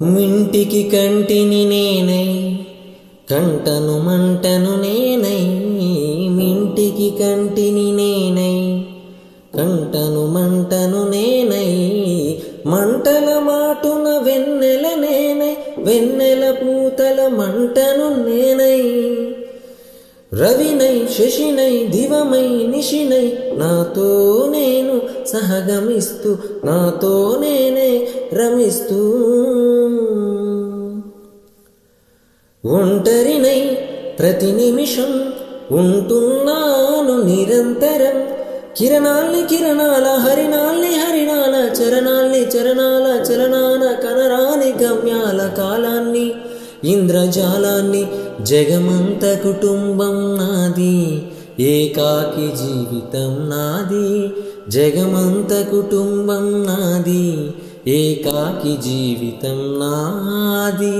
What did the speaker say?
మింటికి కంటిని నేనై కంటను మంటను నేనై మింటికి కంటిని నేనై కంటను మంటను నేనై మంటల మాటున వెన్నెల నేనై వెన్నెల పూతల మంటను నేనై రవినై శశినై దివమై నిశినై నాతో నేను సహగమిస్తూ నాతో నేనే రమిస్తూ ఒంటరినై ప్రతి నిమిషం ఉంటున్నాను నిరంతరం కిరణాల్ని కిరణాల హరినాల్ని హరినాల చరణాల్ని చరణాల చలనాన కనరాని గమ్యాల కాలాన్ని ఇంద్రజాలాన్ని జగమంత కుటుంబం నాది ఏకాకి జీవితం నాది జగమంత కుటుంబం నాది ఏకాకి జీవితం నాది।